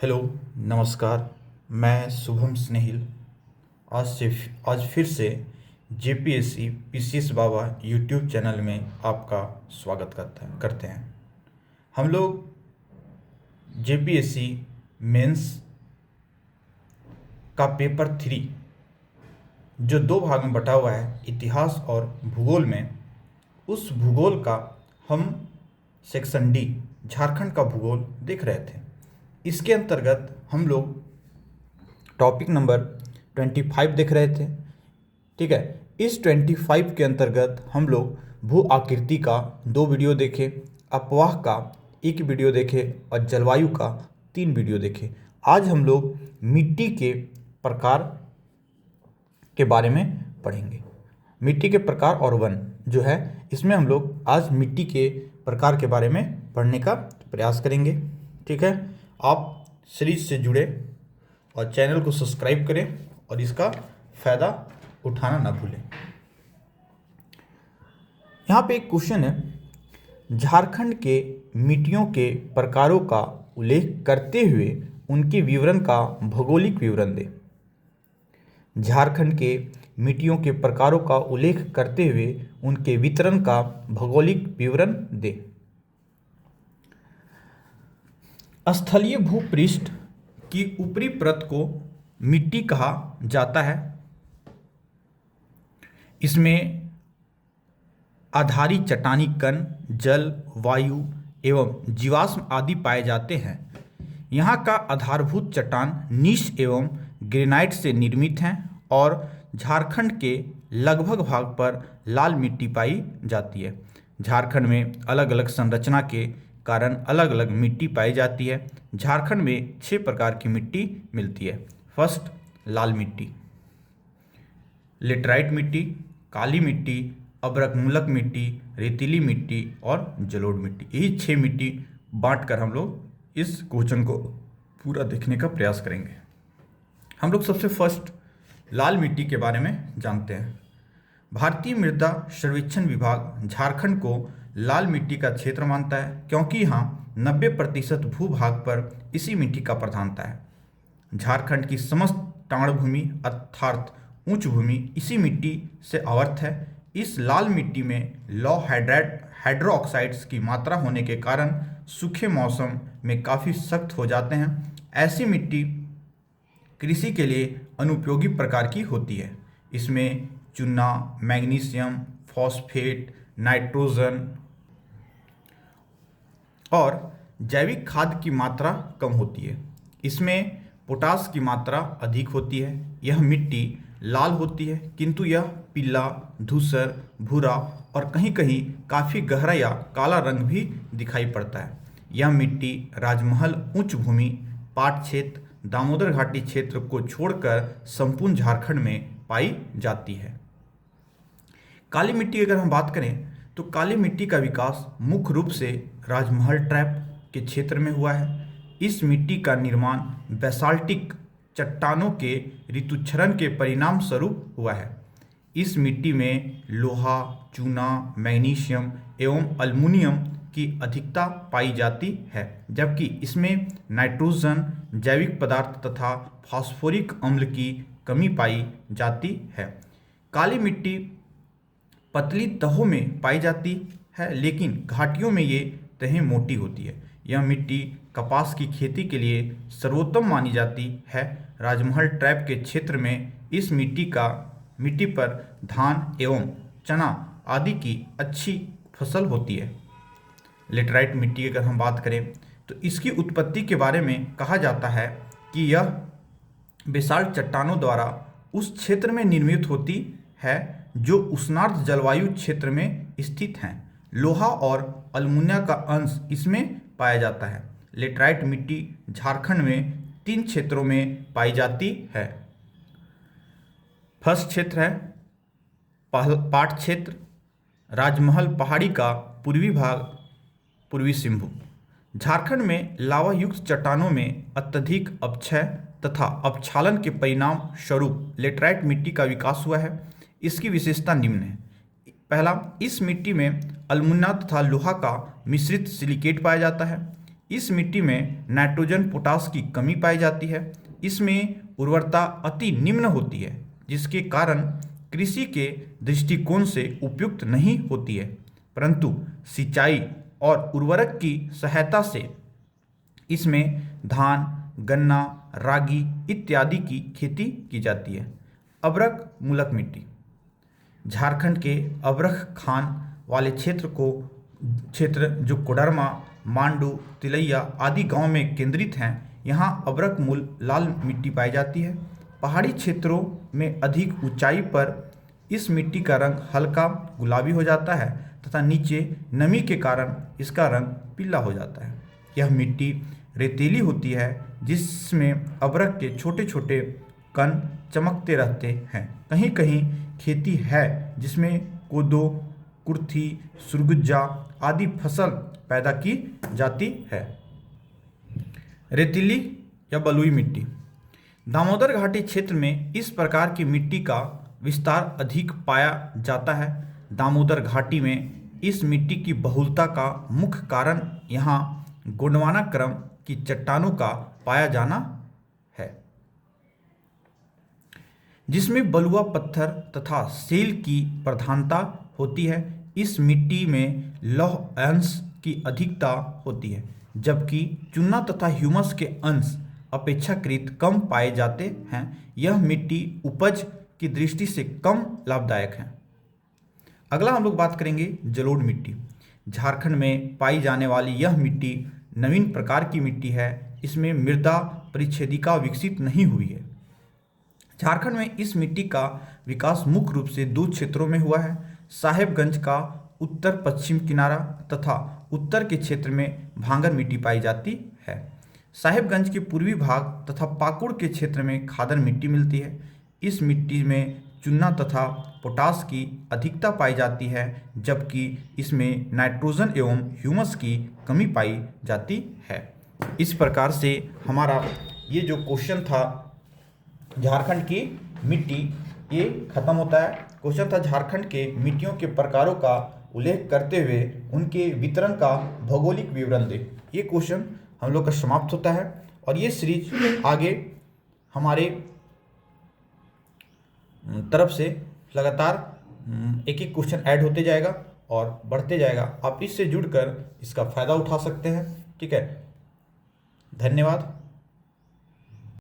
Hello, नमस्कार। मैं शुभम स्नेहिल आज फिर से जेपीएससी पीसीएस बाबा यूट्यूब चैनल में आपका स्वागत करते हैं। हम लोग जेपीएससी मेंस का पेपर 3 जो 2 भाग में बटा हुआ है, इतिहास और भूगोल में, उस भूगोल का हम सेक्शन डी झारखंड का भूगोल देख रहे थे। इसके अंतर्गत हम लोग टॉपिक नंबर 25 देख रहे थे। ठीक है, इस 25 के अंतर्गत हम लोग भू आकृति का 2 वीडियो देखे, अपवाह का 1 वीडियो देखे और जलवायु का 3 वीडियो देखे। आज हम लोग मिट्टी के प्रकार के बारे में पढ़ेंगे। मिट्टी के प्रकार और वन जो है, इसमें हम लोग आज मिट्टी के प्रकार के बारे में पढ़ने का प्रयास करेंगे। ठीक है, आप सीरीज से जुड़े और चैनल को सब्सक्राइब करें और इसका फ़ायदा उठाना ना भूलें। यहाँ पे एक क्वेश्चन है, झारखंड के मिट्टियों के प्रकारों का उल्लेख करते हुए उनके विवरण का भौगोलिक विवरण दें। झारखंड के मिट्टियों के प्रकारों का उल्लेख करते हुए उनके वितरण का भौगोलिक विवरण दें। स्थलीय भूपृष्ठ की ऊपरी परत को मिट्टी कहा जाता है। इसमें आधारी चट्टानी कण, जल, वायु एवं जीवाश्म आदि पाए जाते हैं। यहाँ का आधारभूत चट्टान नीस एवं ग्रेनाइट से निर्मित हैं और झारखंड के लगभग भाग पर लाल मिट्टी पाई जाती है। झारखंड में अलग अलग संरचना के कारण अलग अलग मिट्टी पाई जाती है। झारखंड में 6 प्रकार की मिट्टी मिलती है। फर्स्ट, लाल मिट्टी, लेटराइट मिट्टी, काली मिट्टी, अब्रकमूलक मिट्टी, रेतीली मिट्टी और जलोढ़ मिट्टी। यही 6 मिट्टी बांटकर हम लोग इस क्वेश्चन को पूरा देखने का प्रयास करेंगे। हम लोग सबसे फर्स्ट लाल मिट्टी के बारे में जानते हैं। भारतीय मृदा सर्वेक्षण विभाग झारखंड को लाल मिट्टी का क्षेत्र मानता है, क्योंकि यहाँ 90% भूभाग पर इसी मिट्टी का प्रधानता है। झारखंड की समस्त टाढ़भूमि अर्थात उच्च भूमि इसी मिट्टी से आवर्त है। इस लाल मिट्टी में लौ हाइड्रोक्साइड्स की मात्रा होने के कारण सूखे मौसम में काफ़ी सख्त हो जाते हैं। ऐसी मिट्टी कृषि के लिए अनुपयोगी प्रकार की होती है। इसमें चूना, मैग्नीशियम, फॉस्फेट, नाइट्रोजन और जैविक खाद की मात्रा कम होती है। इसमें पोटास की मात्रा अधिक होती है। यह मिट्टी लाल होती है, किंतु यह पीला, धूसर, भूरा और कहीं कहीं काफ़ी गहरा या काला रंग भी दिखाई पड़ता है। यह मिट्टी राजमहल उच्च भूमि, पाट क्षेत्र, दामोदर घाटी क्षेत्र को छोड़कर संपूर्ण झारखंड में पाई जाती है। काली मिट्टी की अगर हम बात करें तो काली मिट्टी का विकास मुख्य रूप से राजमहल ट्रैप के क्षेत्र में हुआ है। इस मिट्टी का निर्माण बेसाल्टिक चट्टानों के ऋतुक्षरण के परिणाम स्वरूप हुआ है। इस मिट्टी में लोहा, चूना, मैग्नीशियम एवं अल्मुनियम की अधिकता पाई जाती है, जबकि इसमें नाइट्रोजन, जैविक पदार्थ तथा फास्फोरिक अम्ल की कमी पाई जाती है। काली मिट्टी पतली तहों में पाई जाती है, लेकिन घाटियों में ये तहें मोटी होती है। यह मिट्टी कपास की खेती के लिए सर्वोत्तम मानी जाती है। राजमहल ट्रैप के क्षेत्र में इस मिट्टी पर धान एवं चना आदि की अच्छी फसल होती है। लेटराइट मिट्टी की अगर हम बात करें तो इसकी उत्पत्ति के बारे में कहा जाता है कि यह बेसाल्ट चट्टानों द्वारा उस क्षेत्र में निर्मित होती है जो उष्णार्द्र जलवायु क्षेत्र में स्थित हैं। लोहा और अल्मुनियम का अंश इसमें पाया जाता है। लेटराइट मिट्टी झारखंड में 3 क्षेत्रों में पाई जाती है। फर्स्ट क्षेत्र है पाट क्षेत्र, राजमहल पहाड़ी का पूर्वी भाग, पूर्वी सिंहभूम। झारखंड में लावा युक्त चट्टानों में अत्यधिक अपक्षय तथा अपक्षालन के परिणाम स्वरूप लेटराइट मिट्टी का विकास हुआ है। इसकी विशेषता निम्न है। पहला, इस मिट्टी में अल्मुनियम तथा लोहा का मिश्रित सिलिकेट पाया जाता है। इस मिट्टी में नाइट्रोजन पोटास की कमी पाई जाती है। इसमें उर्वरता अति निम्न होती है, जिसके कारण कृषि के दृष्टिकोण से उपयुक्त नहीं होती है, परंतु सिंचाई और उर्वरक की सहायता से इसमें धान, गन्ना, रागी इत्यादि की खेती की जाती है। अब्रक मूलक मिट्टी। झारखंड के अब्रक खान वाले क्षेत्र जो कोडरमा, मांडू, तिलैया आदि गांव में केंद्रित हैं, यहाँ अब्रक मूल लाल मिट्टी पाई जाती है। पहाड़ी क्षेत्रों में अधिक ऊंचाई पर इस मिट्टी का रंग हल्का गुलाबी हो जाता है तथा नीचे नमी के कारण इसका रंग पीला हो जाता है। यह मिट्टी रेतीली होती है, जिसमें अब्रक के छोटे छोटे कण चमकते रहते हैं। कहीं कहीं खेती है जिसमें कोदो, कुर्थी, सुरगुज्जा आदि फसल पैदा की जाती है। रेतीली या बलुई मिट्टी। दामोदर घाटी क्षेत्र में इस प्रकार की मिट्टी का विस्तार अधिक पाया जाता है। दामोदर घाटी में इस मिट्टी की बहुलता का मुख्य कारण यहाँ गोंडवाना क्रम की चट्टानों का पाया जाना है, जिसमें बलुआ पत्थर तथा सेल की प्रधानता होती है। इस मिट्टी में लौह अंश की अधिकता होती है, जबकि चूना तथा ह्यूमस के अंश अपेक्षाकृत कम पाए जाते हैं। यह मिट्टी उपज की दृष्टि से कम लाभदायक है। अगला हम लोग बात करेंगे जलोढ़ मिट्टी। झारखंड में पाई जाने वाली यह मिट्टी नवीन प्रकार की मिट्टी है। इसमें मृदा परिच्छेदिका विकसित नहीं हुई है। झारखंड में इस मिट्टी का विकास मुख्य रूप से दो क्षेत्रों में हुआ है। साहेबगंज का उत्तर पश्चिम किनारा तथा उत्तर के क्षेत्र में भांगर मिट्टी पाई जाती है। साहेबगंज के पूर्वी भाग तथा पाकुड़ के क्षेत्र में खादर मिट्टी मिलती है। इस मिट्टी में चूना तथा पोटास की अधिकता पाई जाती है, जबकि इसमें नाइट्रोजन एवं ह्यूमस की कमी पाई जाती है। इस प्रकार से हमारा ये जो क्वेश्चन था झारखंड की मिट्टी, ये खत्म होता है। क्वेश्चन था झारखंड के मिट्टियों के प्रकारों का उल्लेख करते हुए उनके वितरण का भौगोलिक विवरण दे। ये क्वेश्चन हम लोग का समाप्त होता है और ये सीरीज आगे हमारे तरफ से लगातार एक एक क्वेश्चन ऐड होते जाएगा और बढ़ते जाएगा। आप इससे जुड़कर इसका फ़ायदा उठा सकते हैं। ठीक है, धन्यवाद।